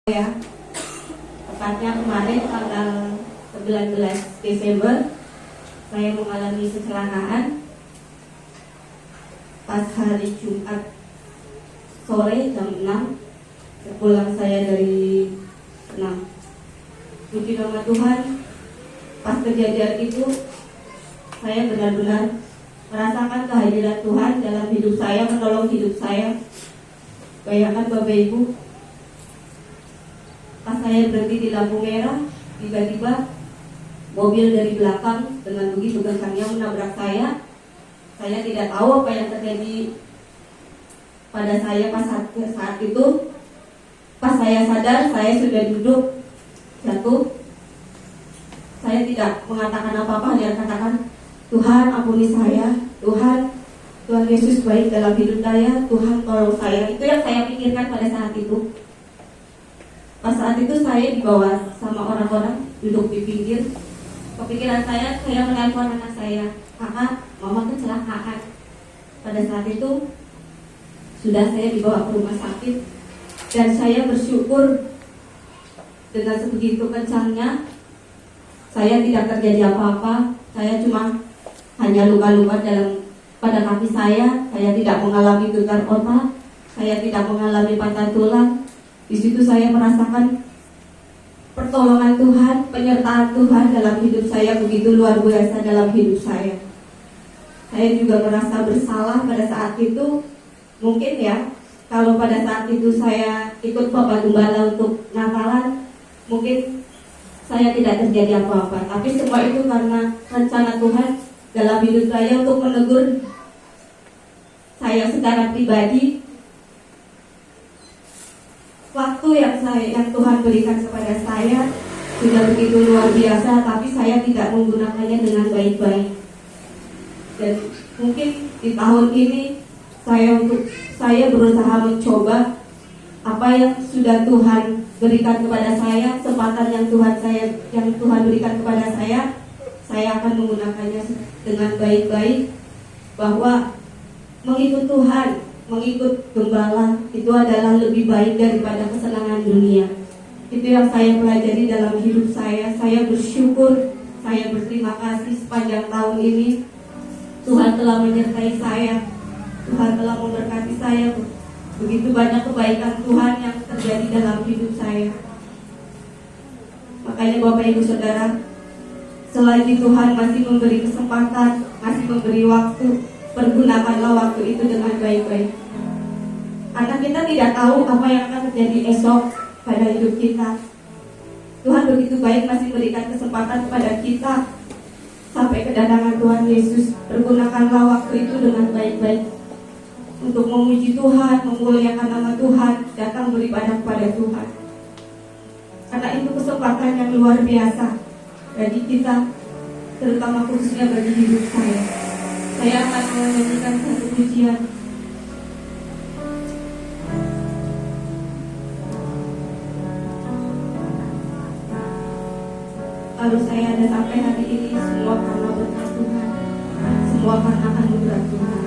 Ya, tepatnya kemarin tanggal 19 Desember saya mengalami kecelakaan pas hari Jumat sore jam 6 pulang saya dari senam. Puji nama Tuhan, pas kejadian itu saya benar-benar merasakan kehadiran Tuhan dalam hidup saya, menolong hidup saya. Bayangkan Bapak Ibu, pas saya berhenti di lampu merah, tiba-tiba mobil dari belakang dengan begitu kencangnya menabrak saya. Saya tidak tahu apa yang terjadi pada saya pas saat itu. Pas saya sadar, saya sudah duduk jatuh. Saya tidak mengatakan apa-apa, hanya katakan, Tuhan ampuni saya, Tuhan Yesus baik dalam hidup saya, Tuhan tolong saya. Itu yang saya pikirkan pada saat itu. Pas saat itu saya dibawa sama orang-orang, duduk di pinggir. Kepikiran saya menelpon anak saya, kakak, mama kecelakaan. Pada saat itu sudah saya dibawa ke rumah sakit, dan saya bersyukur dengan sebegitu kencangnya saya tidak terjadi apa-apa. Saya cuma hanya luka-luka pada kaki saya tidak mengalami gegar otak, saya tidak mengalami patah tulang. Di situ saya merasakan pertolongan Tuhan, penyertaan Tuhan dalam hidup saya begitu luar biasa dalam hidup saya. Saya juga merasa bersalah pada saat itu. Mungkin ya, kalau pada saat itu saya ikut Bapak Gembala untuk Natalan, mungkin saya tidak terjadi apa-apa. Tapi semua itu karena rencana Tuhan dalam hidup saya untuk menegur saya secara pribadi. Waktu yang Tuhan berikan kepada saya sudah begitu luar biasa, tapi saya tidak menggunakannya dengan baik-baik. Dan mungkin di tahun ini saya berusaha mencoba apa yang sudah Tuhan berikan kepada saya, kesempatan yang Tuhan berikan kepada saya akan menggunakannya dengan baik-baik. Bahwa mengikut Tuhan, mengikut gembala itu adalah lebih baik daripada kesenangan dunia. Itu yang saya pelajari dalam hidup saya. Saya bersyukur, saya berterima kasih sepanjang tahun ini Tuhan telah menyertai saya, Tuhan telah memberkati saya. Begitu banyak kebaikan Tuhan yang terjadi dalam hidup saya. Makanya Bapak Ibu Saudara, selagi Tuhan masih memberi kesempatan, masih memberi waktu, pergunakanlah waktu itu dengan baik-baik. Karena kita tidak tahu apa yang akan terjadi esok pada hidup kita. Tuhan begitu baik masih berikan kesempatan kepada kita sampai kedatangan Tuhan Yesus. Pergunakanlah waktu itu dengan baik-baik untuk memuji Tuhan, memuliakan nama Tuhan, datang beribadah kepada Tuhan. Karena itu kesempatan yang luar biasa bagi kita, terutama khususnya bagi hidup saya. Saya akan menyanyikan satu pujian. Kalau saya ada sampai hari ini, semua karena berkat Tuhan, semua karena anugerah Tuhan.